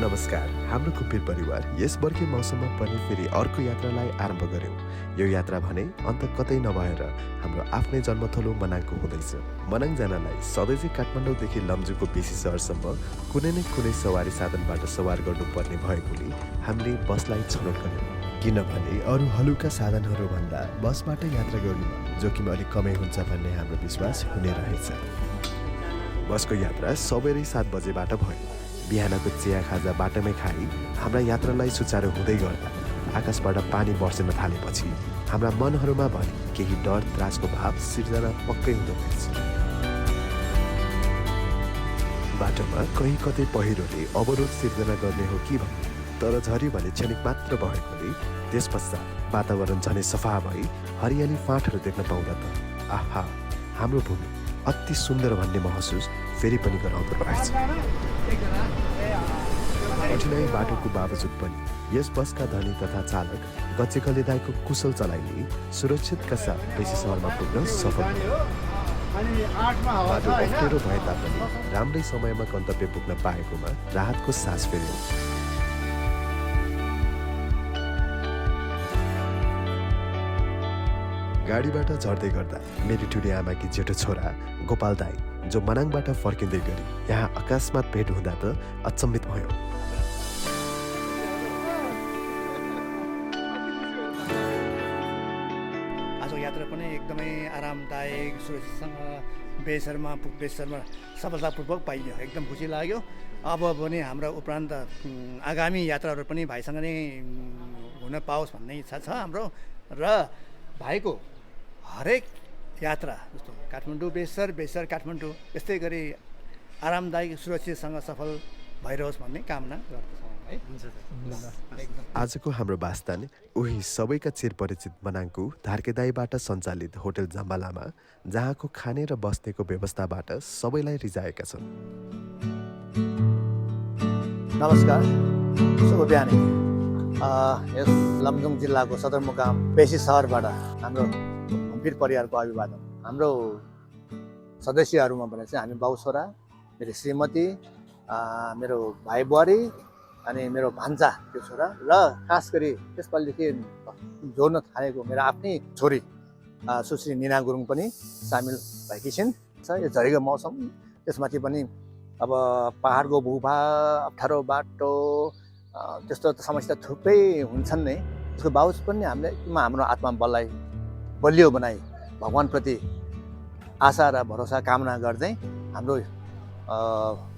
नमस्कार, हाम्रो कुपिर परिवार यस वर्षीय मौसममा पनि फेरि अर्को यात्रालाई आरम्भ गर्यौँ। यो यात्रा भने अन्त कतै नभएर हाम्रो आफ्नै जन्मथलो मनाङको हुँदैछ। मनाङ जानलाई सधैँ काठमाडौँदेखि लमजुङको बेसी सहरसम्म कुनै न कुनै सवारी साधनबाट सवार गर्नुपर्ने भएकोले हामीले बसलाई छनौट गर्यौँ। किनभने अरू हलुका साधनहरूभन्दा बसबाट यात्रा गर्नुमा जोखिम अलिक कमै हुन्छ भन्ने हाम्रो विश्वास हुने रहेछ। बसको यात्रा सबेरै 7 बजेबाट भयो। बिहानको चिया खाजा बाटोमै खाई हाम्रा यात्रालाई सुचारू हुँदै गर्दा आकाशबाट पानी बर्सिन थालेपछि हाम्रा मनहरूमा भने केही डर त्रासको भाव सिर्जना पक्कै हुँदो रहेछ। बाटोमा कहीँ कतै पहिरोले अवरोध सिर्जना गर्ने हो कि भन्ने, तर झरी भने क्षणिक मात्र भएकोले त्यस पश्चात वातावरण झनै सफा भई हरियाली फाँटहरू देख्न पाउँदा त आहा, हाम्रो भूमि अति सुन्दर भन्ने महसुस फेरि पनि गराउँदो रहेछ। कठिनाई बाटोको बावजुद पनि यस बसका धनी तथा चालक गच्चेकले दाइको कुशल चलाइले सुरक्षितका साथ बेसी सहरमा पुग्न सफल भयो। बाटो अप्ठ्यारो भए तापनि राम्रै समयमा गन्तव्य पुग्न पाएकोमा राहतको सास फेर्यो। गाडीबाट झर्दै गर्दा मेरी ठुली आमाकी जेठो छोरा गोपाल दाई जो मनाङबाट फर्किँदै गरी यहाँ अकस्मात भेट हुँदा त अचम्मित भयो। आजको यात्रा पनि एकदमै आरामदायक, सुरक्षितसँग बेसरमा सफलतापूर्वक पाइयो। एकदम खुसी लाग्यो। अब पनि हाम्रो उपरान्त आगामी यात्राहरू पनि भाइसँग नै हुन पाओस् भन्ने इच्छा छ हाम्रो। र भाइको हरेक यात्रा जस्तो काठमाडौँ बेसर काठमाडौँ यस्तै गरी आरामदायक सुरक्षितसँग सफल भइरहोस् भन्ने कामना गर्दछौँ है। आजको हाम्रो वास्तान उही सबैका चिरपरिचित मनाङको धार्केदाईबाट सञ्चालित होटल जम्बालामा, जहाँको खाने र बस्नेको व्यवस्थाबाट सबैलाई रिझाएका छन्। नमस्कार, शुभ बिहान। यस लमजुङ जिल्लाको सदरमुकाम बेसी सहरबाट हाम्रो कुपिर परिवारको अभिवादन। हाम्रो सदस्यहरूमा भने चाहिँ हामी बाउ छोरा, मेरो श्रीमती, मेरो भाइ बुहारी अनि मेरो भान्जा त्यो छोरा, र खास गरी त्यसपालिदेखि जोड्न थालेको मेरो आफ्नै छोरी सुश्री निना गुरुङ पनि सामेल भएकी छिन्। यो झरीको मौसम, त्यसमाथि पनि अब पहाडको भूभाग, अप्ठ्यारो बाटो, त्यस्तो समस्या थुप्रै हुन्छन् नै। त्यसको बावजुद पनि हामीले हाम्रो आत्मा बललाई बलियो बनाई भगवान्प्रति आशा र भरोसा कामना गर्दै हाम्रो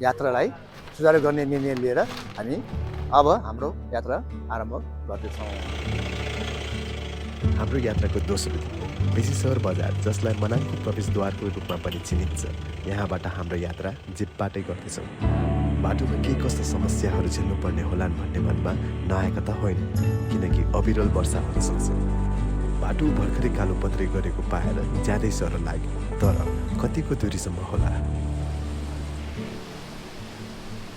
यात्रालाई सुचारू गर्ने निर्णय लिएर हामी अब हाम्रो यात्रा आरम्भ गर्दैछौँ। हाम्रो यात्राको दोस्रो दिन बेसी सहर बजार, जसलाई मनाङको प्रवेशद्वारको रूपमा पनि चिनिन्छ, यहाँबाट हाम्रो यात्रा जिपबाटै गर्दैछौँ। बाटोमा के कस्ता समस्याहरू झेल्नुपर्ने होलान् भन्ने मनमा नआएका त होइन, किनकि अविरल वर्षा हुन सक्छ। बाटो भर्खरै कालोपत्रै गरेको पाएर ज्यादै सरल लाग्यो, तर कतिको दूरीसम्म होला।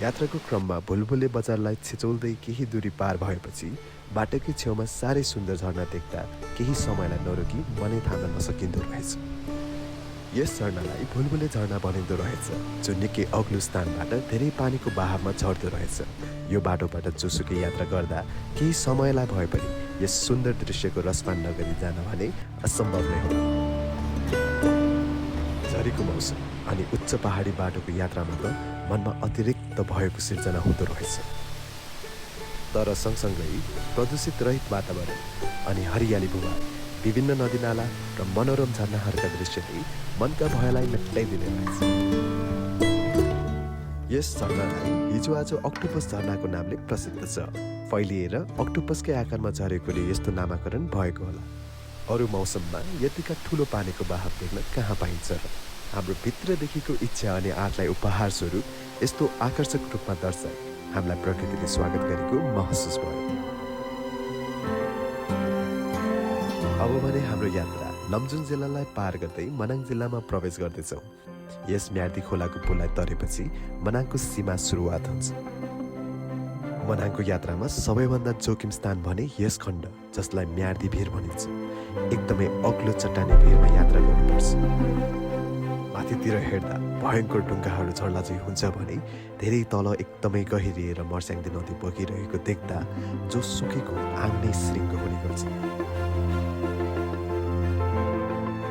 यात्राको क्रममा भुलभुले बजारलाई छिचोल्दै केही दूरी पार भएपछि बाटोकै छेउमा साह्रै सुन्दर झरना देख्दा केही समयलाई नरोकी मनै थाम्न नसकिँदो रहेछ। यस झरनालाई भुलभुले झरना भनिँदो रहेछ, जो निकै अग्लो स्थानबाट धेरै पानीको बहावमा झर्दो रहेछ। यो बाटोबाट जोसुकै यात्रा गर्दा केही समयलाई भए पनि यस सुन्दर दृश्यको रसपान नगरी जान भने असम्भव नै हो। झरीको मौसम अनि उच्च पहाडी बाटोको यात्रामा त मनमा अतिरिक्त भएको सिर्जना हुँदो रहेछ। तर सँगसँगै प्रदूषित रहित वातावरण अनि हरियाली भूभाग, विभिन्न नदीनाला र मनोरम झरनाहरूका दृश्यले मनका भयलाई मेटाइदिने रहेछ। यस झरनालाई हिजोआज अक्टोपस झरनाको नामले प्रसिद्ध छ। फैलिएर अक्टोपसकै आकारमा झरेकोले यस्तो नामाकरण भएको होला। अरू मौसममा यतिका ठुलो पानीको बहाव देख्न कहाँ पाइन्छ र? हाम्रो भित्रदेखिको इच्छा अनि आँटलाई उपहार स्वरूप यस्तो आकर्षक रूपमा दर्शाई हामीलाई प्रकृतिले स्वागत गरेको महसुस भयो। अब भने हाम्रो यात्रा लमजुङ जिल्लालाई पार गर्दै मनाङ जिल्लामा प्रवेश गर्दैछौँ। यस म्यार्दी खोलाको पुललाई तरेपछि मनाङको सीमा सुरुवात हुन्छ। मनाङको यात्रामा सबैभन्दा जोखिम स्थान भने यस खण्ड, जसलाई म्यार्दी भिर भनिन्छ। एकदमै अग्लो चट्टानी भिरमा यात्रा गर्नुपर्छ। माथितिर हेर्दा भयङ्कर ढुङ्गाहरू झर्ला चाहिँ हुन्छ भने धेरै तल एकदमै गहिरिएर मर्स्याङ्दी नदी बगिरहेको देख्दा जो सुकेको आङ नै श्रृङ्ग हुने गर्छ।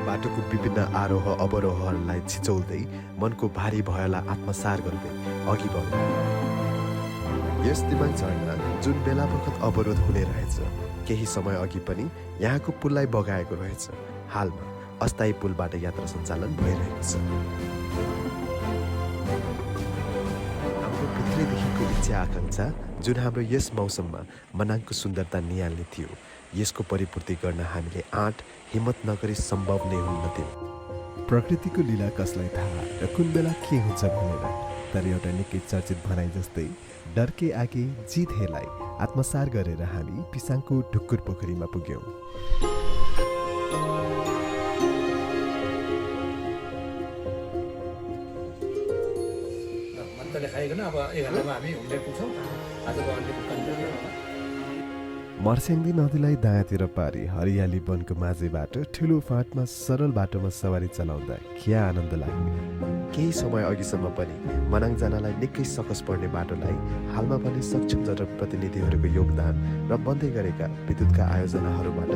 बाटोको विभिन्न आरोह अवरोहहरूलाई छिचौल्दै मनको भारी भयलाई आत्मसार गर्दै अघि बढ्यो। यस दिमाग झर्ना जुन बेला बखत अवरोध हुने रहेछ केही समय अघि पनि यहाँको पुललाई बगाएको रहेछ, हालमा अस्थायी पुलबाट यात्रा सञ्चालन भइरहेको छ। हाम्रो भित्रैदेखिको इच्छा आकाङ्क्षा जुन हाम्रो यस मौसममा मनाङको सुन्दरता निहाल्ने थियो, यसको परिपूर्ति गर्न हामीले आँट हिम्मत नगरी सम्भव नै हुन्न थियो। प्रकृतिको लीला कसलाई थाहा र कुन बेला के हुन्छ भनेर, तर एउटा निकै चर्चित भनाइ जस्तै डरके आगे जित हेलाई आत्मसार गरेर हामी पिसाङको ढुक्कुर पोखरीमा पुग्यौँ। मर्स्याङ्दी नदीलाई दायाँतिर पारी हरियाली वनको माझेबाट ठुलो फाँटमा सरल बाटोमा सवारी चलाउँदा क्या आनन्द लाग्ने। केही समय अघिसम्म पनि मनाङ जानलाई निकै सकस पर्ने बाटोलाई हालमा पनि सक्षम जनप्रतिनिधिहरूको योगदान र बन्दै गरेका विद्युतका आयोजनाहरूबाट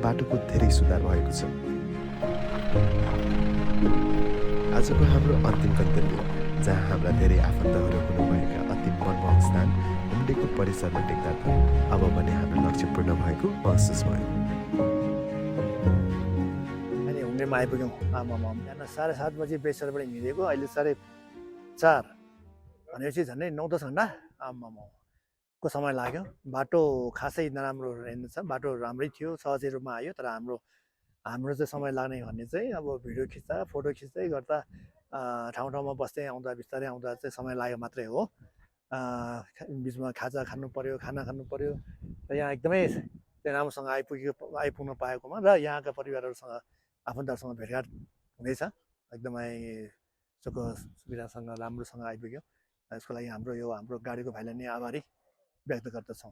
बाटोको धेरै सुधार भएको छ। आजको हाम्रो अन्तिम गन्तव्य, जहाँ हाम्रा धेरै आफन्तहरू हुनुभएका अति मनमोहक स्थान हुम्डेको परिसरमा टेक्दा त अब भने हाम्रो लक्ष्य पूर्ण भएको महसुस भयो। अनि हुम्डेमा आइपुग्यौँ। आमामा बिहान 7:30 बजी बेसरबाट हिँडेको, अहिले 4:30 भनेपछि झन्डै 9-10 घन्टा आमामाको समय लाग्यो। बाटो खासै नराम्रो रहेनछ, बाटो राम्रै थियो, सहजै रूपमा आयो। तर हाम्रो चाहिँ समय लाग्ने भन्ने चाहिँ अब भिडियो खिच्दा फोटो खिच्दै गर्दा ठाउँ ठाउँमा बस्दै आउँदा बिस्तारै आउँदा चाहिँ समय लाग्यो मात्रै हो। बिचमा खाजा खानु पर्यो, खाना खानु पर्यो र यहाँ एकदमै राम्रोसँग आइपुग्न पाएकोमा र यहाँका परिवारहरूसँग आफन्तहरूसँग भेटघाट हुँदैछ। एकदमै सुख सुविधासँग राम्रोसँग आइपुग्यो। यसको लागि हाम्रो गाडीको भाइलाई नै आभारी व्यक्त गर्दछौँ।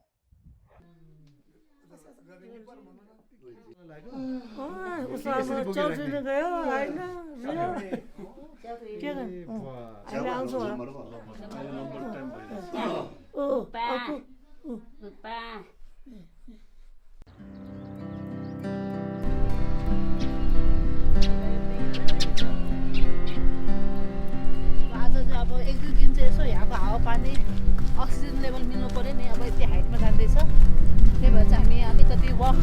अब 1-2 दिन चाहिँ यसो यहाँको हावापानी अक्सिजन लेभल मिल्नु पऱ्यो नि। अब यति हाइटमा जाँदैछ, त्यही भएर चाहिँ हामी अलिकति वक।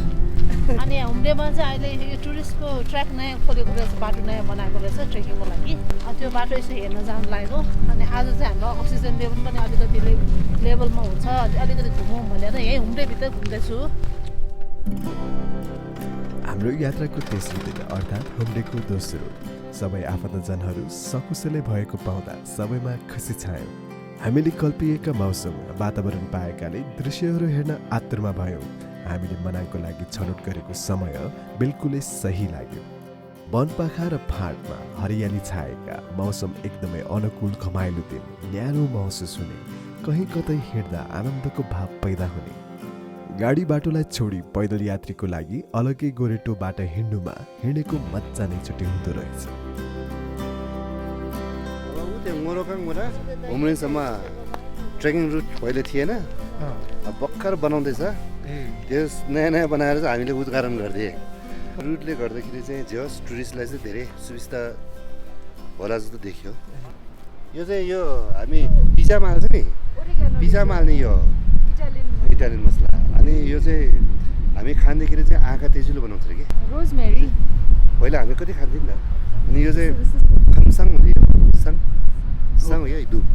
अनि हुम्डेमा चाहिँ अहिले यो टुरिस्टको ट्र्याक नयाँ खोलेको रहेछ, बाटो नयाँ बनाएको रहेछ ट्रेकिङको लागि। त्यो बाटो यसो हेर्न जानु लागेको। अनि आज चाहिँ हाम्रो अक्सिजन लेभल पनि अलिकति लेभलमा हुन्छ, अलिकति घुमौँ भनेर यहीँ हुम्डेभित्र घुम्दैछु। हाम्रो यात्राको तेस्रो दिन अर्थात् हुम्डेको दोस्रो, सबै आफन्तजनहरू सकुशलै भएको पाउँदा सबैमा खुसी छायो। हामीले कल्पिएका मौसम वातावरण पाएकाले दृश्यहरू हेर्न आतुरमा भयौँ। हामीले मनाङको लागि छनौट गरेको समय बिल्कुलै सही लाग्यो। वनपाखा र फाँटमा हरियाली छाएका, मौसम एकदमै अनुकूल घमाइलो दिन, न्यानो महसुस हुने, कहीँ कतै हिँड्दा आनन्दको भाव पैदा हुने। गाडी बाटोलाई छोडी पैदल यात्रीको लागि अलग्गै गोरेटो बाटो हिँड्नुमा हिँडेको मजा नै छुट्टै हुँदो रहेछ। मोरोकाङबाट हुम्डेसम्म ट्रेकिङ रुट पहिले थिएन, अब भर्खर बनाउँदैछ। त्यस नयाँ बनाएर चाहिँ हामीले उद्घाटन गरिदिए। रुटले गर्दाखेरि चाहिँ जस टुरिस्टलाई चाहिँ धेरै सुविस्ता होला जस्तो देखियो। यो चाहिँ यो हामी पिज्जामा हाल्छ नि, पिज्जामा हाल्ने यो इटालियन मसला। अनि यो चाहिँ हामी खाँदाखेरि चाहिँ आँखा तेजिलो बनाउँछ कि रोजमेरी। पहिला हामी कति खान्थ्यौँ नि त। अनि यो चाहिँ खमसाङ हुने, यो साङ हो यो दुध,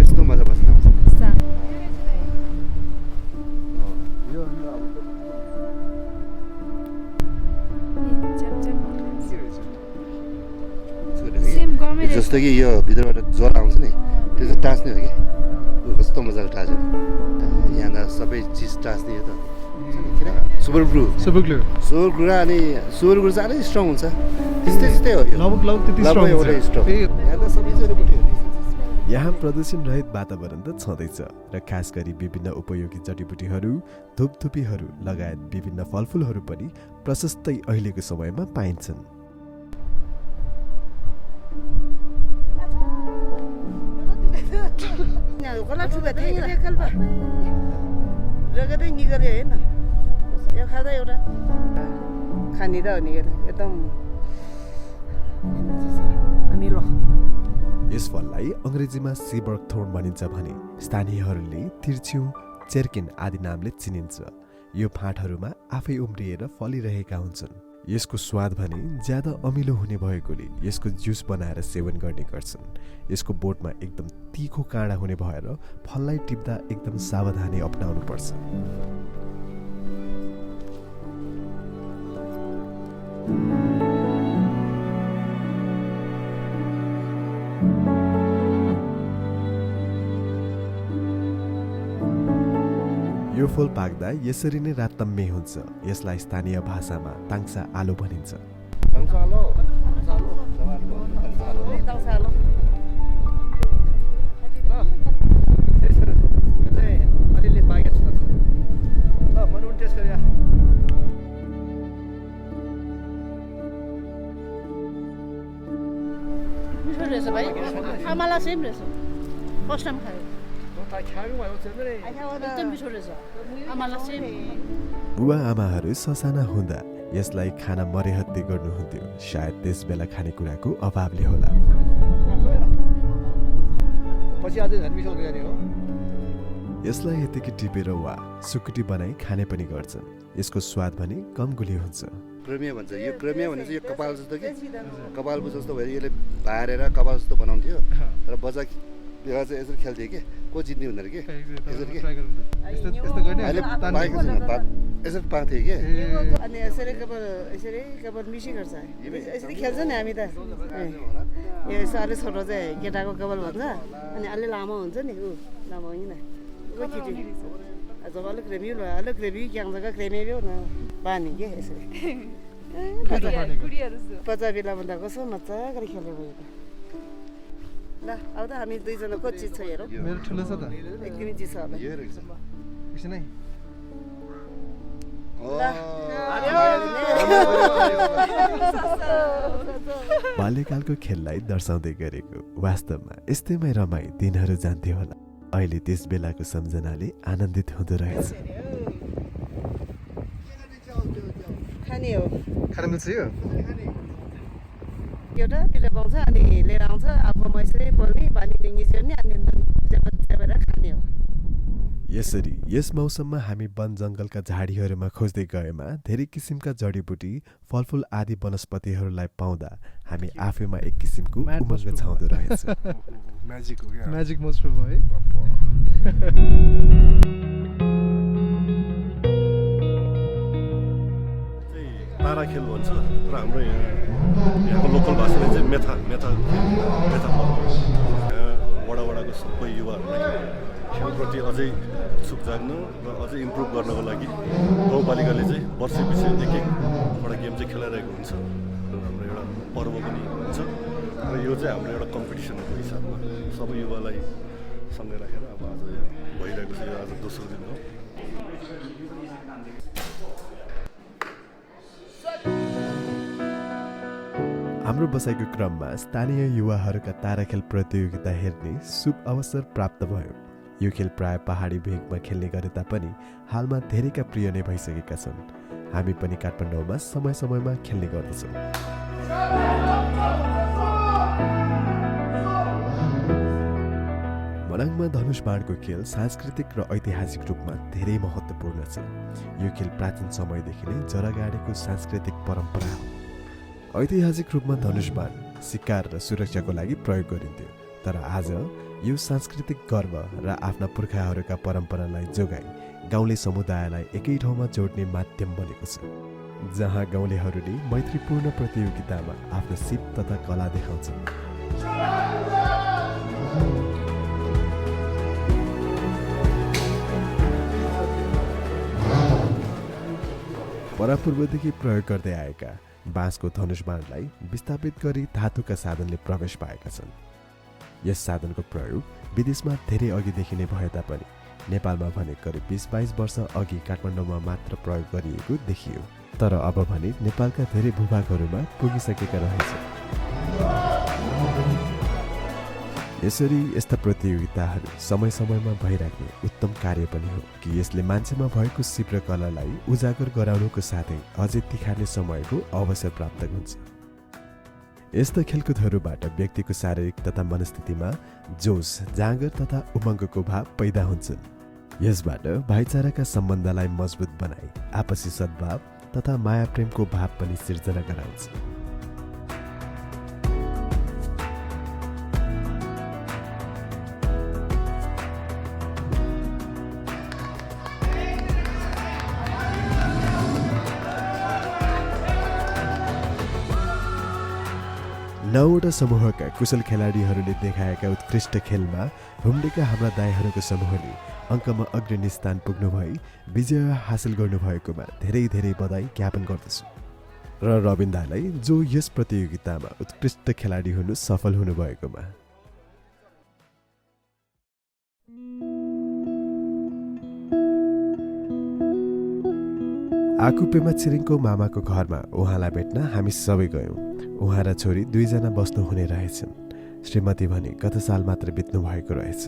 यस्तो मजा बस्न आउँछ। जस्तो कि यो भित्रबाट ज्वरो आउँछ नि, त्यो चाहिँ टाँच्ने हो कि, कस्तो मजाले टाँच्यो। यहाँ सबै चिज टाँच्ने हो त। सुपर ग्लु अनि सुपर ग्लु चाहिँ अलिक स्ट्रङ हुन्छ, त्यस्तै हो। यहाँ प्रदूषण रहित वातावरण त छँदैछ र खास गरी विभिन्न उपयोगी जडीबुटीहरू, धुपधुपीहरू लगायत विभिन्न फलफुलहरू पनि प्रशस्तै अहिलेको समयमा पाइन्छन्। कसलाई छुबे थिएँ एकल बा जगतै निगरे हैन यो खाँदा एउटा खानी र नि एकदम अमिलो यस फललाई अङ्ग्रेजीमा सीबर्ग थोर्न भनिन्छ भने स्थानीयहरूले तिर्च्यु चेर्किन आदि नामले चिनिन्छ यो फाँटहरूमा आफै उम्रिएर फलिरहेका हुन्छन् यसको स्वाद भने ज्यादा अमिलो हुने भएकोले यसको जुस बनाएर सेवन गर्ने गर्छन् यसको बोटमा एकदम तीखो काँडा हुने भएर फललाई टिप्दा एकदम सावधानी अपनाउनु पर्छ यो फल पाक्दा यसरी नै रातम्मे हुन्छ यसलाई स्थानीय भाषामा ताङ्सा आलो भनिन्छ मिठो रहेछ भाइ आमालाई सेम रहेछ फर्स्ट टाइम खायो एकदम मिठो रहेछ आमालाई सेम बुवा आमाहरू ससाना हुँदा यसलाई खाना मरेहत्ते गर्नुहुन्थ्यो सायद त्यस बेला खानेकुराको अभावले होला यसलाई यतिकै टिपेर वा सुकुटी बनाई खाने पनि गर्छन् यसको स्वाद भने कम गुलियो हुन्छ क्रेमिया भन्छ यो क्रेमिया भनेपछि यो कपाल जस्तो कि कपाल जस्तो भएर यसले भारेर कपाल जस्तो बनाउँथ्यो तर बच्चा बेला चाहिँ यसरी खेल्थ्यो कि को जित्ने हुँदैन कि यसरी कि अहिले पाएको छैन यसरी पाउँथ्यो कि अनि यसरी कपाल मिसी गर्छ यसरी खेल्छ नि हामी त यो साह्रै छोटो चाहिँ केटाको कपाल भन्छ अनि अलि लामो हुन्छ नि ऊ लामो होइन केटी जब अलिक क्रेमी अलिक क्रेमी क्याङ जग्गा क्रेमी हो न पानी के यसरी पचा बेलामा त कस्तो मजा गरी खेल्यो भयो त ल अब त हामी दुईजना को चिज छ हेरौँ मेरो ठुलो छ त एकदमै चिज छ होला यो रहेछ एकछिनै बाल्यकालको खेललाई दर्शाउँदै गरेको वास्तवमा यस्तैमै रमाई दिनहरू जान्थ्यो होला अहिले त्यस बेलाको सम्झनाले आनन्दित हुँदो रहेछ खाने हो खान मिल्छ यो एउटा पिरो पाउँछ अनि लिएर आउँछ अब यसरी बोल्ने पानी निचोर्ने अनि खाने हो यसरी यस मौसममा हामी वन जङ्गलका झाडीहरूमा खोज्दै गएमा धेरै किसिमका जडीबुटी फलफुल आदि वनस्पतिहरूलाई पाउँदा हामी आफैमा एक किसिमको उमङ्ग छाउँदो रहेछ म्याजिक मोस्टो भयो है तारा खेल भन्छ र हाम्रो यहाँको लोकल भाषाले चाहिँ मेथा वडाको सबै युवाहरूलाई खेलप्रति अझै उत्सुक जाग्न र अझै इम्प्रुभ गर्नको लागि गाउँपालिकाले चाहिँ वर्षैपछि एक-एकवटा गेम चाहिँ खेलाइरहेको हुन्छ र हाम्रो एउटा पर्व पनि हुन्छ र यो चाहिँ हाम्रो एउटा कम्पिटिसनको हिसाबमा सबै युवालाई सँगै राखेर अब आज भइरहेको छ यो आज दोस्रो दिन हो हाम्रो बसाइको क्रममा स्थानीय युवाहरूका तारा खेल प्रतियोगिता हेर्ने शुभ अवसर प्राप्त भयो यो खेल प्राय पहाडी भेगमा खेल्ने गरे तापनि हालमा धेरैका प्रिय नै भइसकेका छन् हामी पनि काठमाडौँमा समय समयमा खेल्ने गर्दछौँ मनाङमा धनुष बाणको खेल सांस्कृतिक र ऐतिहासिक रूपमा धेरै महत्त्वपूर्ण छ यो खेल प्राचीन समयदेखि नै जरागाडेको सांस्कृतिक परम्परा हो ऐतिहासिक रूपमा धनुष बाण शिकार र सुरक्षाको लागि प्रयोग गरिन्थ्यो तर आज यो सांस्कृतिक गर्व र आफ्ना पुर्खाहरूका परम्परालाई जोगाई गाउँले समुदायलाई एकै ठाउँमा जोड्ने माध्यम बनेको छ जहाँ गाउँलेहरूले मैत्रीपूर्ण प्रतियोगितामा आफ्नो सिप तथा कला देखाउँछन् परापूर्वदेखि प्रयोग गर्दै आएका बाँसको धनुष बाणलाई विस्थापित गरी धातुका साधनले प्रवेश पाएका छन् यस साधनको प्रयोग विदेशमा धेरै अघिदेखि नै भए तापनि नेपालमा भने करिब 20-22 वर्ष अघि काठमाडौँमा मात्र प्रयोग गरिएको देखियो तर अब भने नेपालका धेरै भूभागहरूमा पुगिसकेका रहेछ यसरी यस्ता प्रतियोगिताहरू समय समयमा भइराख्ने उत्तम कार्य पनि हो कि यसले मान्छेमा भएको सिप र कलालाई उजागर गराउनुको साथै अझै तिखार्ने समयको अवसर प्राप्त हुन्छ। यस्ता खेलकुदहरूबाट व्यक्तिको शारीरिक तथा मनस्थितिमा जोश, जाँगर तथा उमङ्गको भाव पैदा हुन्छन्। यसबाट भाइचाराका सम्बन्धलाई मजबुत बनाई आपसी सद्भाव तथा माया प्रेमको भाव पनि सिर्जना गराउँछ। नौवटा समूहका कुशल खेलाडीहरूले देखाएका उत्कृष्ट खेलमा हुम्डेका हाम्रा दाइहरूको समूहले अङ्कमा अग्रणी स्थान पुग्नु भई विजय हासिल गर्नुभएकोमा धेरै धेरै बधाई ज्ञापन गर्दछु र रबिन दालाई जो यस प्रतियोगितामा उत्कृष्ट खेलाडी हुनु सफल हुनुभएकोमा। आकुपेमा छिरिङको मामाको घरमा उहाँलाई भेट्न हामी सबै गयौँ। उहाँ र छोरी 2 जना बस्नुहुने रहेछन्। श्रीमती भने गत साल मात्र बित्नु भएको रहेछ।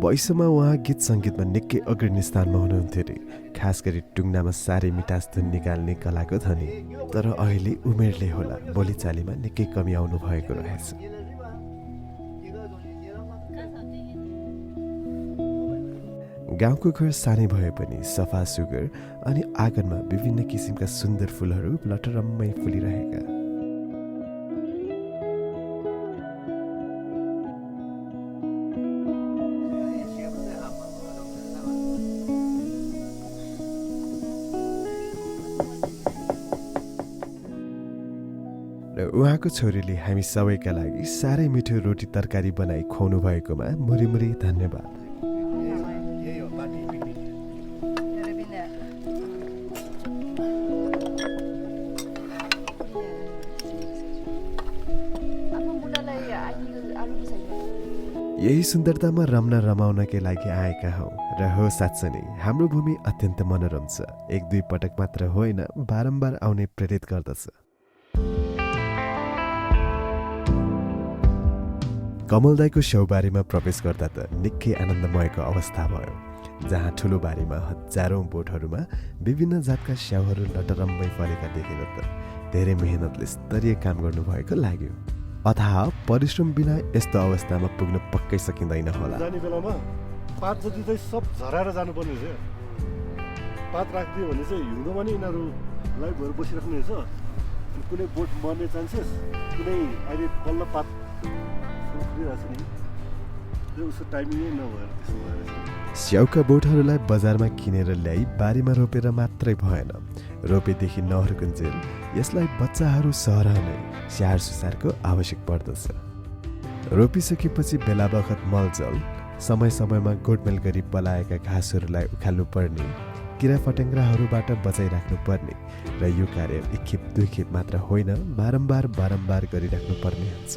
वयसमा उहाँ गीत सङ्गीतमा निकै अग्रणी स्थानमा हुनुहुन्थ्यो रे, खास गरी टुङ्नामा साह्रै मिठास धुन निकाल्ने कलाको धनी। तर अहिले उमेरले होला बोलीचालीमा निकै कमी आउनु भएको रहेछ। गाउँको घर सानै भए पनि सफा सुगर अनि आँगनमा विभिन्न किसिमका सुन्दर फुलहरू लटरम्मै फुलिरहेका। र उहाँको छोरीले हामी सबैका लागि साह्रै मिठो रोटी तरकारी बनाई खुवाउनु भएकोमा मुरी धन्यवाद। यही सुन्दरतामा रमाउनकै लागि आएका हौ र हो साँच्चै नै हाम्रो भूमि अत्यन्त मनोरम छ। 1-2 पटक मात्र होइन, बारम्बार आउने प्रेरित गर्दछ। कमलदाईको स्याउबारीमा प्रवेश गर्दा त निकै आनन्दमयको अवस्था भयो, जहाँ ठुलो बारीमा हजारौं बोटहरूमा विभिन्न जातका स्याउहरू लटरम्मै फलेका देखेर त धेरै मेहनतले स्तरीय काम गर्नुभएको लाग्यो। अथाह परिश्रम बिना यस्तो अवस्थामा पुग्न पक्कै सकिँदैन होला। जाने बेलामा पात जति चाहिँ सब झराएर जानुपर्ने रहेछ। पात राखिदियो भने चाहिँ हिउँदोमा नि यिनीहरूलाई भएर बसिराख्ने रहेछ। कुनै बोट मर्ने चान्सेस, कुनै अहिले बल्ल पात स्याउका बोटहरूलाई बजारमा किनेर ल्याई बारीमा रोपेर मात्रै भएन, रोपेदेखि नहुर्कुन्जेल यसलाई बच्चाहरू सरह नै स्याहार सुसारको आवश्यक पर्दछ। रोपिसकेपछि बेला बखत मलजल समय समयमा गोडमेल गरी पलाएका घाँसहरूलाई उखाल्नु पर्ने, किरा फट्याङ्ग्राहरूबाट बचाइराख्नु पर्ने र यो कार्य 1 खेप 2 खेप मात्र होइन, बारम्बार गरिराख्नु पर्ने हुन्छ।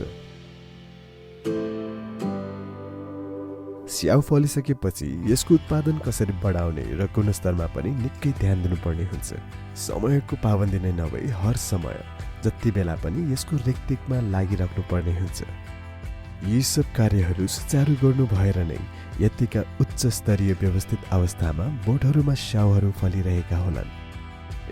स्याउ फलिसकेपछि यसको उत्पादन कसरी बढाउने र गुणस्तरमा पनि निकै ध्यान दिनुपर्ने हुन्छ। समयको पाबन्दी नै नभई हर समय जति बेला पनि यसको रेखदेखमा लागिराख्नु पर्ने हुन्छ। यी सब कार्यहरू सुचारू गर्नु भएर नै यतिका उच्च स्तरीय व्यवस्थित अवस्थामा बोटहरूमा स्याउहरू फलिरहेका होलान्।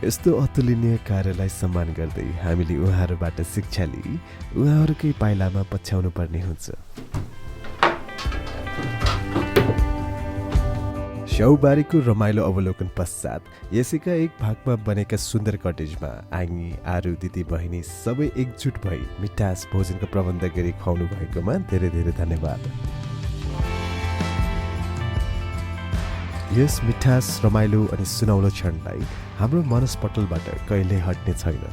यस्तो अतुलनीय कार्यलाई सम्मान गर्दै हामीले उहाँहरूबाट शिक्षा लिई उहाँहरूकै पाइलामा पछ्याउनु पर्ने हुन्छ। स्याउबारीको रमाइलो अवलोकन पश्चात यसैका एक भागमा बनेका सुन्दर कटेजमा आङ्गी, आरू, दिदी बहिनी सबै एकजुट भई मिठास भोजनको प्रबन्ध गरी खुवाउनु भएकोमा धेरै धेरै धन्यवाद। यस मिठास, रमाइलो अनि सुनौलो क्षणलाई हाम्रो मनस्पटलबाट कहिल्यै हट्ने छैन।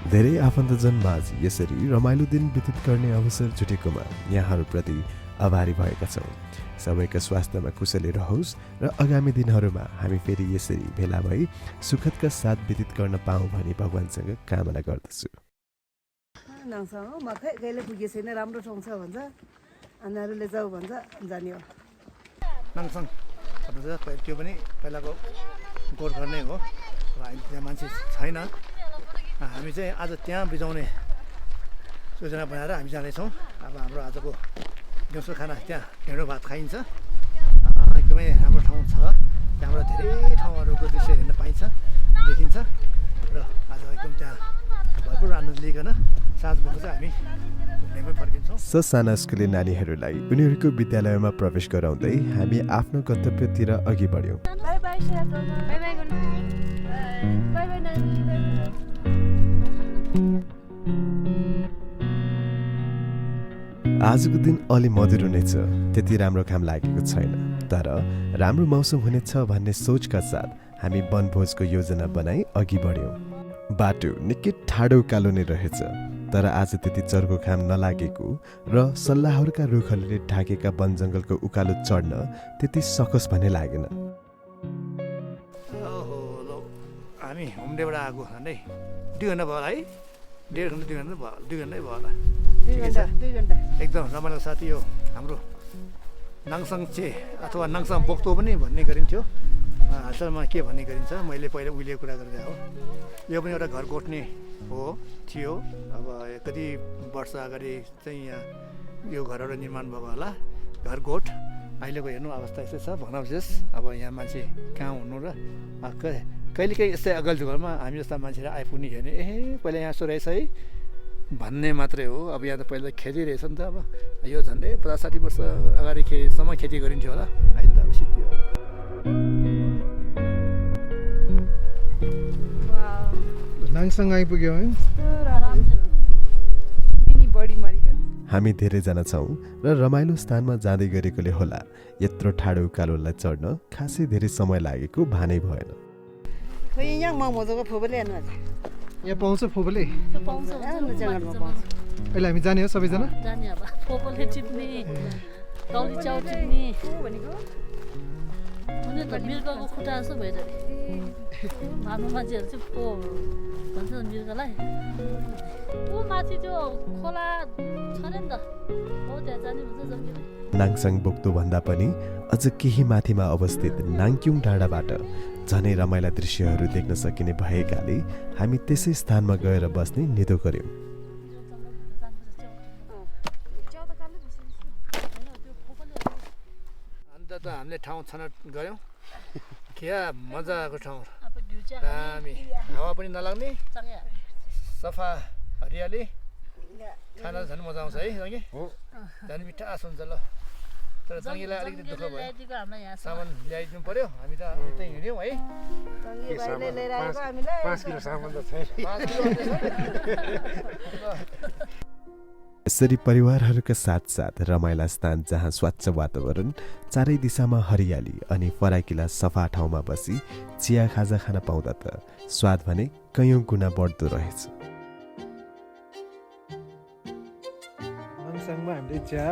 धेरै आफन्तजनमाझ यसरी रमाइलो दिन व्यतीत गर्ने अवसर जुटेकोमा यहाँहरूप्रति आभारी भएका छौँ। सबैका स्वास्थ्यमा कुशली रहोस् र आगामी दिनहरूमा हामी फेरि यसरी भेला भई सुखदका साथ व्यतीत गर्न पाऊँ भनी भगवानसँग कामना गर्दछु। कहिले पुगे छैन, राम्रो ठाउँ छ भन्छ, उनीहरूले जाऊ भन्छ, जाने हो। नाङसङ त्यो पनि पहिलाको गोर्खा नै हो। अहिले त्यहाँ मान्छे छैन। हामी चाहिँ आज त्यहाँ बिताउने योजना बनाएर हामी जाँदैछौँ। अब हाम्रो आजको दिउँसो खाना त्यहाँ ढेँडो भात खाइन्छ एकदमै राम्रो ठाउँ छ त्यहाँबाट धेरै ठाउँहरूको दृश्य हेर्न पाइन्छ देखिन्छ र आज एकदम त्यहाँ भरपुर आनन्द लिइकन साँझ भएको चाहिँ हामी घुम्नेमै फर्किन्छौँ ससाना स्कुले नानीहरूलाई उनीहरूको विद्यालयमा प्रवेश गराउँदै हामी आफ्नो गन्तव्यतिर अघि बढ्यौँ। बाई बाई बाई बाई गर्नु बाई बाई नानी आजको दिन अलि मधुर हुनेछ त्यति राम्रो काम लागेको छैन, तर राम्रो मौसम हुनेछ भन्ने सोचका साथ हामी वनभोजको योजना बनाई अघि बढ्यौँ। बाटो निकै ठाडो उकालो नै रहेछ, तर आज त्यति चर्को घाम नलागेको र सल्लाहरका रुखहरूले ढाकेका वन जङ्गलको उकालो चढ्न त्यति सकस भन्ने लागेन। हामी होमडेबाट आएको झन्डै 2 घन्टा भयो होला है, 1.5 घन्टा 2 घन्टा भयो, 2 घन्टै भयो होला। 2 घन्टा एकदम रमाइलो साथी यो हाम्रो नाङसाङ चे अथवा नाङसाङ बोक्तो पनि भन्ने गरिन्थ्यो, हालसालमा के भन्ने गरिन्छ मैले पहिला उहिलेको कुरा गरेर हो। यो पनि एउटा घर गोठ्ने हो थियो, अब कति वर्ष अगाडि चाहिँ यहाँ यो घरहरू निर्माण भएको होला। घर गोठ अहिलेको हेर्नु अवस्था यस्तै छ भनाउसेस। अब यहाँ मान्छे कहाँ हुनु र कहिलेकाहीँ यस्तै अगलझुगलमा हामी जस्ता मान्छेहरू आइपुग्ने हेर्ने पहिला यहाँ यस्तो रहेछ है भन्ने मात्रै हो। अब यहाँ त पहिला खेती रहेछ नि त, अब यो झन्डै 50-60 वर्ष अगाडिसम्म खेती गरिन्थ्यो होला, अहिले त अब सिद्धियो। नाङसाङ आइपुग्यो है। हामी धेरैजना छौँ र रमाइलो स्थानमा जाँदै गरेकोले होला यत्रो ठाडो उकालोलाई चढ्न खासै धेरै समय लागेको भानै भएन। यहाँ पाउँछ फोपले? पाउँछ अहिले हामी जाने हो सबैजना? जाने अब फोपले टिप्ने कौली चाउ टिप्ने उनी त मृगको खुट्टा जस्तो भइरहेको हाम्रो मान्छेहरू चाहिँ पो भन्छ मृगलाई ऊ माथि त्यो खोला छ नि त हो त्यहाँ जाने भन्छ जङ्गली। नाङसाङ बोक्तो भन्दा पनि अझ केही माथिमा अवस्थित नाङक्युङ डाँडाबाट झनै रमाइला दृश्यहरू देख्न सकिने भएकाले हामी त्यसै स्थानमा गएर बस्ने निधो गर्यौँ। अन्त त हामीले ठाउँ छनौट गऱ्यौँ, क्या मजाको ठाउँ, दामी हावा पनि नलाग्ने सफा हरियाली, खाना झन् मजा आउँछ है जङ्गी, झन् मिठास हुन्छ। ल तर जङ्गीलाई अलिकति दुःख भयो, सामान ल्याइदिनु पर्यो, हामी त उतै हिँड्यौँ है। 5 किलो सामान त छैन। यसरी परिवारहरूका साथसाथ रमाइला स्थान जहाँ स्वच्छ वातावरण, चारै दिशामा हरियाली अनि फराकिला सफा ठाउँमा बसी चिया खाजा खान पाउँदा त स्वाद भने कयौँ गुणा बढ्दो रहेछ। नाङसाङमा हामीले चिया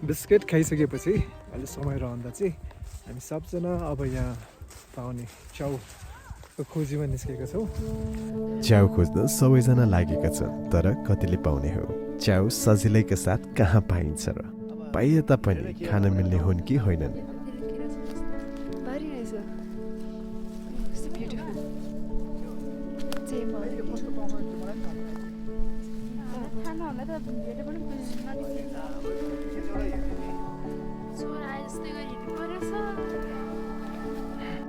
बिस्किट खाइसकेपछि अहिले समय रहँदा चाहिँ हामी सबजना अब यहाँ पाउने च्याउको खोजीमा निस्केका छौँ। च्याउ खोज्न सबैजना लागेका छन्, तर कतिले पाउने हो? च्याउ सजिलैका साथ कहाँ पाइन्छ र? पाइए तापनि खान मिल्ने हुन् कि होइनन्?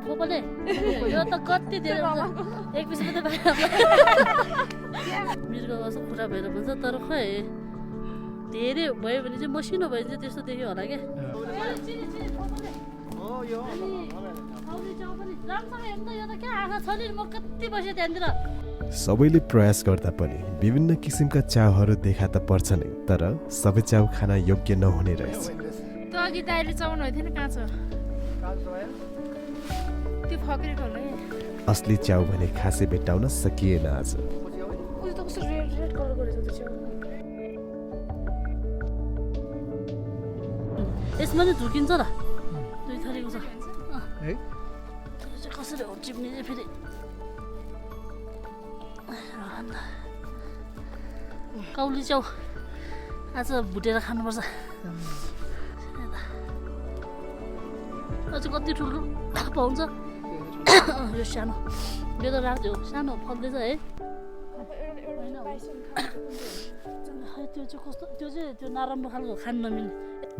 फोपले यो त कति धेरै एक पिसमा त मृग कस्तो खुट्टा भएर भन्छ, तर खै धेरै भयो भने चाहिँ मसिनो भयो भने चाहिँ त्यस्तो देख्यो होला क्या। सबैले प्रयास गर्दा पनि विभिन्न किसिमका च्याउहरू देखा त पर्छ नै, तर सबै च्याउ खान योग्य नहुने रहेछ। त्यो अघि दाइले चाउनु भएको थियो नि काँचो, त्यो फक्रेको होला है। असली च्याउ भने खासै भेट्टाउन सकिएन आज। उयो त कस्तो रेड रेड कलरको रहेछ त्यो च्याउ। यसमा चाहिँ झुकिन्छ त, 2 थरीको छ है। कसरी हो टिप्ने चाहिँ फेरि कौली च्याउ आज भुटेर खानुपर्छ। अझै कति ठुलो पाउँछ यो सानो, यो त रातो सानो फल्दैछ है। त्यो चाहिँ कस्तो त्यो नराम्रो खालको खान नमिल्ने।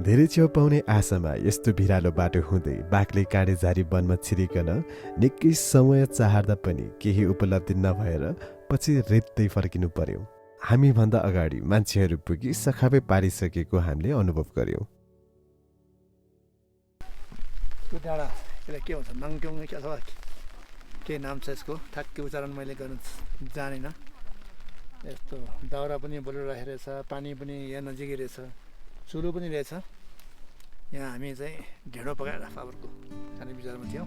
धेरै छेउ पाउने आशामा यस्तो भिरालो बाटो हुँदै बाक्लै काँडेझारी वनमा छिरिकन निकै समय चाहर्दा पनि केही उपलब्धि नभएर पछि रेत्दै फर्किनु पर्यो। हामीभन्दा अगाडि मान्छेहरू पुगी सखापै पारिसकेको हामीले अनुभव गर्यौँ। त्यो डाँडा यसलाई के भन्छ नङक्योङ अथवा के नाम छ यसको ठ्याक्कै उच्चारण मैले गर्न जानिनँ। यस्तो दाउरा पनि बोलिरहेको रहेछ, पानी पनि यहाँ नजिकै रहेछ, चुलो पनि रहेछ। यहाँ हामी चाहिँ ढेँडो पकाएर फापरको खाने विचारमा थियौँ।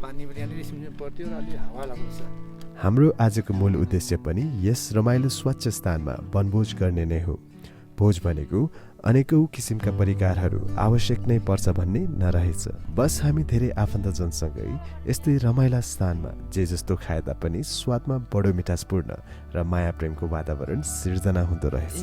पानी पनि अलिअलि सिमसिम पर्थ्यो र अलि हावा लाग्दछ। हाम्रो आजको मूल उद्देश्य पनि यस रमाइलो स्वच्छ स्थानमा वनभोज गर्ने नै हो। भोज भनेको अनेकौँ किसिमका परिकारहरू आवश्यक नै पर्छ भन्ने नरहेछ। बस हामी धेरै आफन्तजनसँगै यस्तै रमाइला स्थानमा जे जस्तो खाए तापनि स्वादमा बडो मिठासपूर्ण र माया प्रेमको वातावरण सिर्जना हुँदो रहेछ।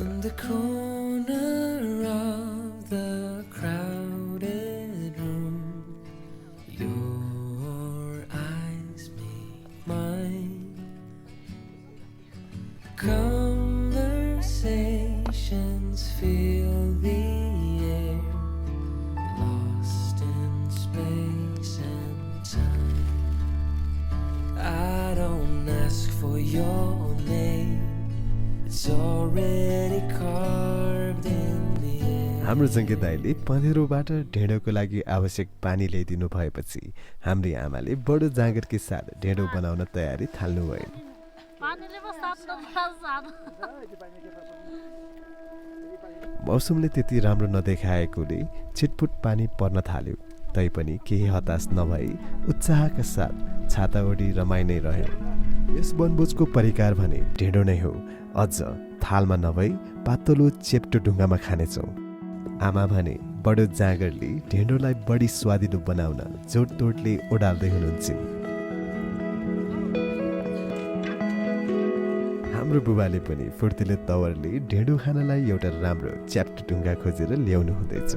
Conversations fill the air, lost in space and time. I don't ask for your name, it's already carved in the air. हाम्रो जङ्गे दाइले पँधेरोबाट ढेँडोको लागि आवश्यक पानी ल्याइदिनु भएपछि हाम्री आमाले बडो जाँगरकै साथ ढेँडो बनाउन तयारी थाल्नुभयो। मौसमले त्यति राम्रो नदेखाएकोले छिटफुट पानी पर्न थाल्यो। तैपनि केही हताश नभई उत्साहका साथ छाता ओढी रमाइ नै रह्यो। यस वनभोजको परिकार भने ढेँडो नै हो। अझ थालमा नभई पातलो चेप्टो ढुङ्गामा खानेछौँ। आमा भने बडो जाँगरले ढेँडोलाई बढी स्वादिलो बनाउन जोडतोडले ओडाल्दै हुनुहुन्छ। हाम्रो बुबाले पनि फुर्तिलो तवरले ढेँडो खानलाई एउटा राम्रो च्याप्टो ढुङ्गा खोजेर ल्याउनु हुँदैछ।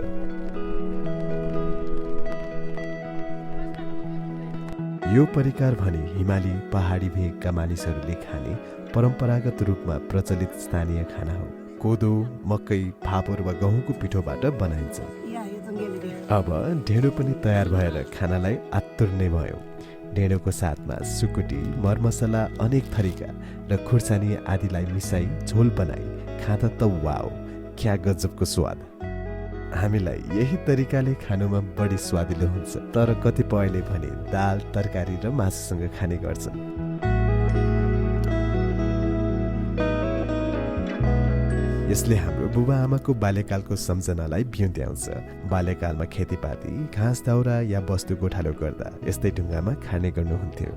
यो परिकार भने हिमाली पहाडी भेगका मानिसहरूले खाने परम्परागत रूपमा प्रचलित स्थानीय खाना हो। कोदो, मकै, फापर वा गहुँको पिठोबाट बनाइन्छ। अब ढेँडो पनि तयार भएर खानालाई आतुर नै भयो। ढेँडोको साथमा सुकुटी, मरमसला, अनेक थरीका र खुर्सानी आदिलाई मिसाई झोल बनाई खाँदा त वाओ, क्या गजबको स्वाद। हामीलाई यही तरिकाले खानुमा बढी स्वादिलो हुन्छ। तर कतिपयले भने दाल, तरकारी र मासुसँग खाने गर्छन्। यसले हाम्रो बुबा आमाको बाल्यकालको सम्झनालाई भ्युत्याउँछ। बाल्यकालमा खेतीपाती, घाँस दाउरा या वस्तु गोठालो गर्दा यस्तै ढुङ्गामा खाने गर्नुहुन्थ्यो।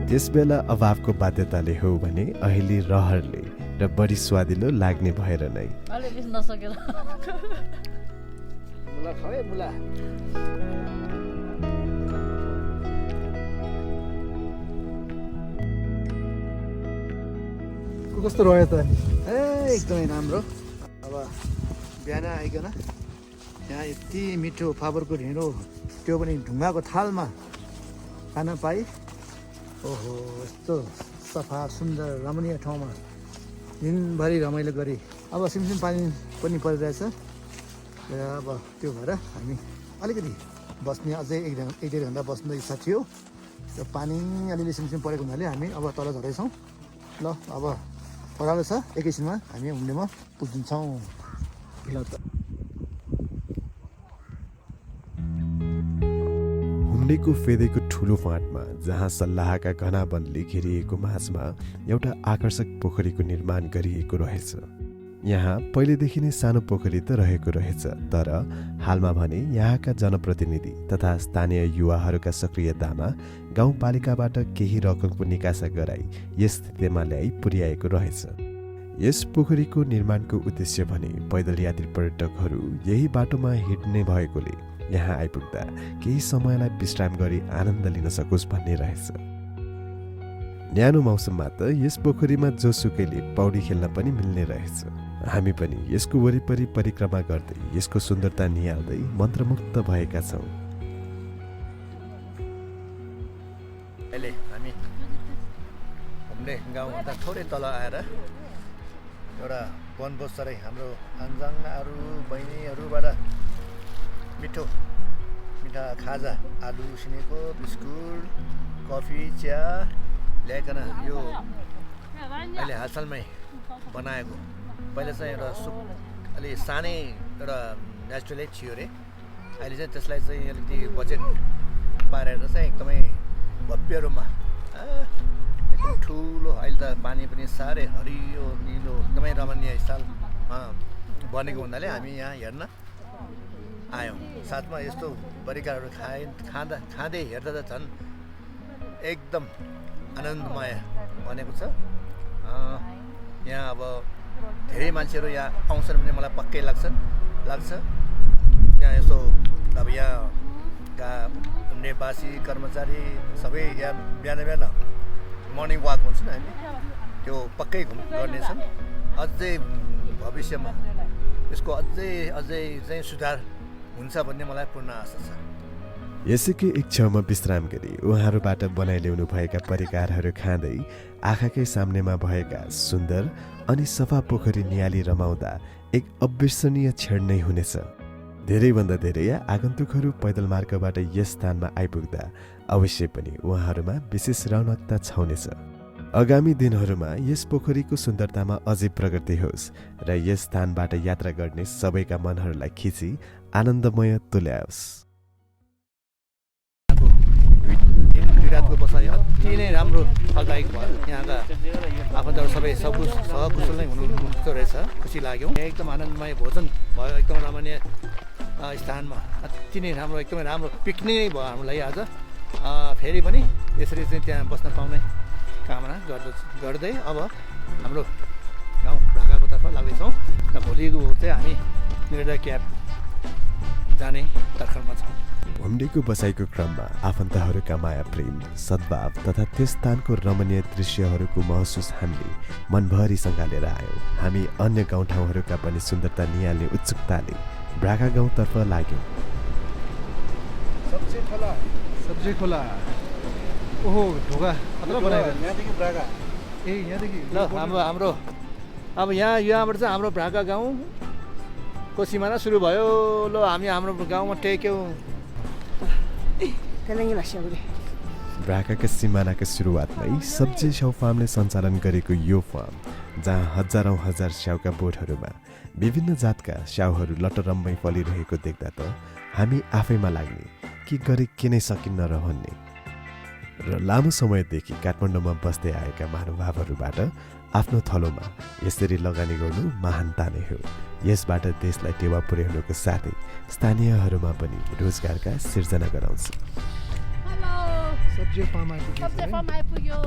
त्यसबेला अभावको बाध्यताले हो भने अहिले रहरले र बढी स्वादिलो लाग्ने भएर नै। कस्तो रह्यो त? एकदमै राम्रो। अब बिहान आइकन यहाँ यति मिठो फापरको ढेँडो, त्यो पनि ढुङ्गाको थालमा खान पाइ। ओहो, यस्तो सफा सुन्दर रमणीय ठाउँमा दिनभरि रमाइलो गरी। अब सिमसिम पानी पनि परिरहेछ र अब त्यो भएर हामी अलिकति बस्ने अझै एक डेढ घन्टा बस्ने इच्छा थियो। र पानी अलिअलि सिमसिम परेको हुनाले हामी अब तल झर्दैछौँ। ल अब परालो छ, एकैछिनमा हामी हुम्लेमा पुगिन्छौँ। ल त हुम्लेको फेदेको ठुलो फाँटमा जहाँ सल्लाहका घना वनले घेरिएको माझमा एउटा आकर्षक पोखरीको निर्माण गरिएको रहेछ। यहाँ पहिलेदेखि नै सानो पोखरी त रहेको रहेछ, तर हालमा भने यहाँका जनप्रतिनिधि तथा स्थानीय युवाहरूका सक्रियतामा गाउँपालिकाबाट केही रकमको निकासा गराई यस स्थितिमा ल्याई पुर्याएको रहेछ। यस पोखरीको निर्माणको उद्देश्य भने पैदल यात्री पर्यटकहरू यही बाटोमा हिँड्ने भएकोले यहाँ आइपुग्दा केही समयलाई विश्राम गरी आनन्द लिन सकोस् भन्ने रहेछ। न्यानो मौसममा त यस पोखरीमा जोसुकैले पौडी खेल्न पनि मिल्ने रहेछ। हामी पनि यसको वरिपरि परिक्रमा गर्दै यसको सुन्दरता निहाल्दै मन्त्रमुग्ध भएका छौँ। अहिले हामी हुम्रे गाउँभन्दा थोरै तल आएर एउटा वनबोसरै हाम्रो आन्जाङहरू बहिनीहरूबाट मिठा खाजा आलु उसिनेको बिस्कुट कफी चिया ल्याइकन यो अहिले हालसालमै बनाएको पहिला चाहिँ एउटा अलि सानै एउटा नेचुरलै थियो अरे अहिले चाहिँ त्यसलाई चाहिँ अलिकति बजेट पारेर चाहिँ एकदमै भव्य रूपमा एकदम ठुलो अहिले त पानी पनि साह्रै हरियो निलो एकदमै रमणीय स्थलमा बनेको हुनाले हामी यहाँ हेर्न आयौँ। साथमा यस्तो परिकारहरू खाँदै हेर्दा त झन् एकदम आनन्दमय बनेको छ। यहाँ अब धेरै मान्छेहरू यहाँ आउँछन् भने मलाई पक्कै लाग्छ यहाँ यसो अब यहाँका हुम्रेवासी कर्मचारी सबै यहाँ बिहान मर्निङ वाक हुन्छ नि हामी त्यो पक्कै गर्नेछन्। अझै भविष्यमा यसको अझै चाहिँ सुधार हुन्छ भन्ने मलाई पूर्ण आशा छ। यसैकै एक छेउमा विश्राम गरी उहाँहरूबाट बनाइल्याउनु भएका परिकारहरू खाँदै आँखाकै सामनेमा भएका सुन्दर अनि सफा पोखरी नियाली रमाउँदा एक अविस्मरणीय क्षण नै हुनेछ। धेरैभन्दा धेरै आगन्तुकहरू पैदल मार्गबाट यस स्थानमा आइपुग्दा अवश्य पनि उहाँहरूमा विशेष रौनकता छाउनेछ। आगामी दिनहरूमा यस पोखरीको सुन्दरतामा अझै प्रगति होस् र यस स्थानबाट यात्रा गर्ने सबैका मनहरूलाई खिची आनन्दमय तुल्याओस्। रातको बसाइ अति नै राम्रो फलदायक भयो। यहाँका आफन्तहरू सबै सहकुशल नै हुनुहुँदो रहेछ, खुसी लाग्यो। एकदम आनन्दमय भोजन भयो, एकदम रमणीय स्थानमा अति नै राम्रो एकदमै राम्रो पिकनिक भयो हामीलाई आज। फेरि पनि यसरी चाहिँ त्यहाँ बस्न पाउने कामना गर्दै अब हाम्रो गाउँ ढाकाको तर्फ लाग्दैछौँ र भोलिको चाहिँ हामी निर्णय क्याब जाने तर्खरमा छौँ। हुम्रेको बसाइको क्रममा आफन्तहरूका माया प्रेम सद्भाव तथा त्यस स्थानको रमणीय दृश्यहरूको महसुस हामीले मनभरि सँगालेर आयौँ। हामी अन्य गाउँठाउँहरूका पनि सुन्दरता निहाल्ने उत्सुकताले ब्राका गाउँतर्फ लाग्यौँ। सब्जी खोला ओहो ढोका यहाँदेखि ब्राका यहाँदेखि ल हाम्रो अब यहाँबाट चाहिँ हाम्रो ब्राका गाउँको सिमाना सुरु भयो। ल हामी हाम्रो गाउँमा टेक्यौँ। ब्राकाका सिमानाका सुरुवातमै सब्जी स्याउ फार्मले सञ्चालन गरेको यो फार्म जहाँ हजार स्याउका बोटहरूमा विभिन्न जातका स्याउहरू लटरम्मै फलिरहेको देख्दा त हामी आफैमा लाग्ने के गरे के नै सकिन्न र भन्ने र लामो समयदेखि काठमाडौँमा बस्दै आएका महानुभावहरूबाट आफ्नो थलोमा यसरी लगानी गर्नु महानता नै हो। यसबाट देशलाई टेवा पुर्याउनुको साथै स्थानीयहरूमा पनि रोजगारका सिर्जना गराउँछ। सब्जी फार्म आइपुग्यो।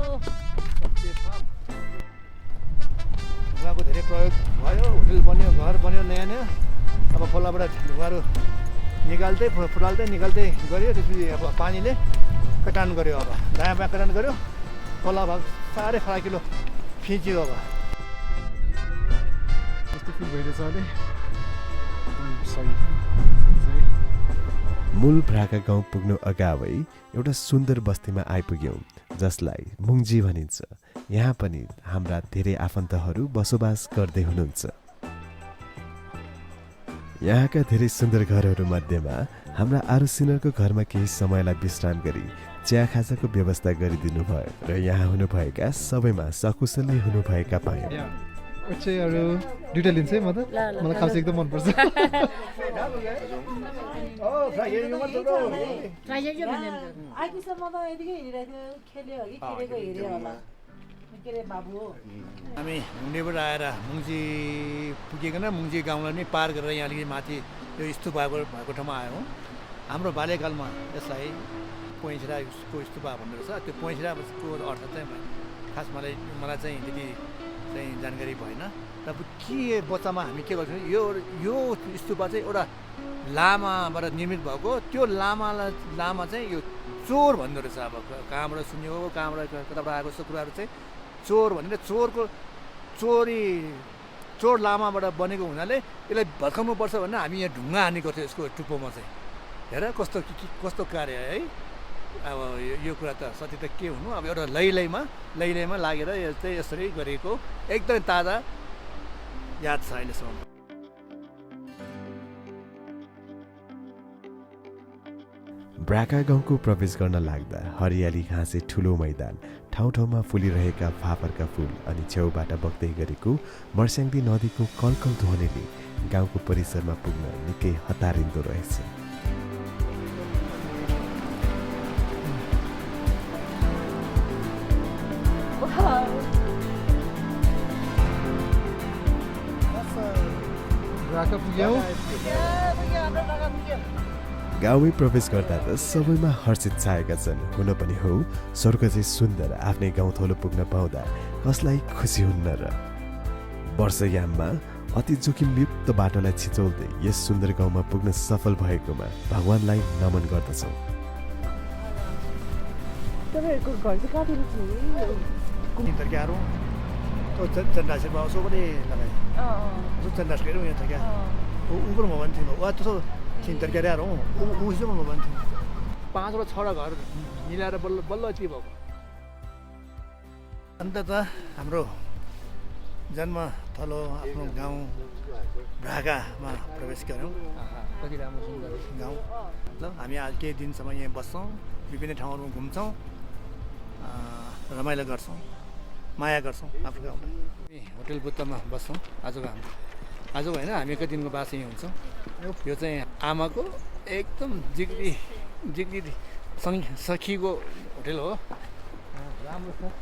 ढुङ्गाको धेरै प्रयोग भयो, होटल बन्यो, घर बन्यो नयाँ। अब खोलाबाट ढुङ्गाहरू निकाल्दै गऱ्यो। त्यसपछि अब पानीले कटान गऱ्यो। अब दायाँ बायाँ कटान गऱ्यो। खोला भाग साह्रै फराकिलो फिच्यो। अब यस्तो फिल भइरहेछ अहिले। मूल ब्राका गाउँ पुग्नु अगावै एउटा सुन्दर बस्तीमा आइपुग्यौँ जसलाई मुङ्जी भनिन्छ। यहाँ पनि हाम्रा धेरै आफन्तहरू बसोबास गर्दै हुनुहुन्छ। यहाँका धेरै सुन्दर घरहरू मध्येमा हाम्रा आरुसिनरको घरमा केही समयलाई विश्राम गरी चिया खाजाको व्यवस्था गरिदिनु भयो र यहाँ हुनुभएका सबैमा सकुशलै हुनुभएका पायौँ। अरू दुइटा लिन्छ है म त, मलाई खास एकदम मनपर्छ। हामी हुम्रेबाट आएर मुङ्जी पुगेकन मुङ्जी गाउँलाई नै पार गरेर यहाँ अलिकति माथि यो स्तूप भएको ठाउँमा आयौँ। हाम्रो बाल्यकालमा यसलाई पोइँछिराको स्तूपा भन्दो रहेछ। त्यो पोइँछिराको अर्थ चाहिँ खास मलाई चाहिँ त्यति चाहिँ जानकारी भएन। र के बच्चामा हामी के गर्छौँ, यो स्तूपा चाहिँ एउटा लामाबाट निर्मित भएको। त्यो लामा चाहिँ यो चोर भन्दो रहेछ। अब कहाँबाट सुन्यो, कहाँबाट कताबाट आएको यस्तो कुराहरू चाहिँ चोर भनेर चोर लामाबाट बनेको हुनाले यसलाई भत्काउनुपर्छ भनेर हामी यहाँ ढुङ्गा हान्ने गर्थ्यौँ यसको टुप्पोमा चाहिँ। हेर कस्तो कार्य है। अब यो कुरा त सत्य त के हुनु, अब एउटा लैलैमा लागेर यस्तै यसरी गरेको एकदमै ताजा याद छ अहिलेसम्म। ब्राका गाउँको प्रवेश गर्न लाग्दा हरियाली घाँसे ठुलो मैदान, ठाउँ ठाउँमा फुलिरहेका फापरका फुल अनि छेउबाट बग्दै गरेको मर्स्याङ्दी नदीको कलकल ध्वनिले गाउँको परिसरमा पुग्न निकै हतारिँदो रहेछ। गाउँमै प्रवेश गर्दा त सबैमा हर्षित छाएका छन्। हुन पनि हो, स्वर्ग चाहिँ सुन्दर आफ्नै गाउँथलो पुग्न पाउँदा कसलाई खुसी हुन्न र। वर्षयाममा अति जोखिमयुक्त बाटोलाई छिचोल्दै यस सुन्दर गाउँमा पुग्न सफल भएकोमा भगवानलाई नमन गर्दछौँ। पाँचवटा छवटा घर मिलाएर बल्ल यति भएको। अन्ततः हाम्रो जन्मथलो आफ्नो गाउँ ब्राकामा प्रवेश गऱ्यौँ। कति राम्रो सुन्दर गाउँ। ल हामी आज केही दिनसम्म यहाँ बस्छौँ, विभिन्न ठाउँहरूमा घुम्छौँ, रमाइलो गर्छौँ, माया गर्छौँ आफ्नो गाउँलाई। होटल बुद्धमा बस्छौँ आजको होइन, हामी एक दिनको बास यहीँ हुन्छौँ। यो चाहिँ आमाको एकदम जिग्री सखीको होटल हो, राम्रो छ।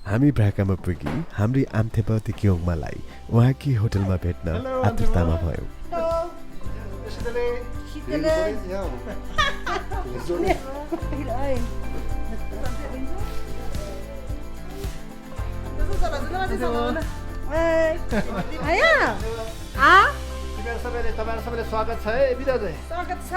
हामी ब्राकामा पुगी हाम्री आमथेपति कियोङमालाई उहाँकी होटलमा भेट्न आतुरतामा भयौँ। तपाईँहरू सबैले स्वागत छ है। बिदा चाहिँ स्वागत छ।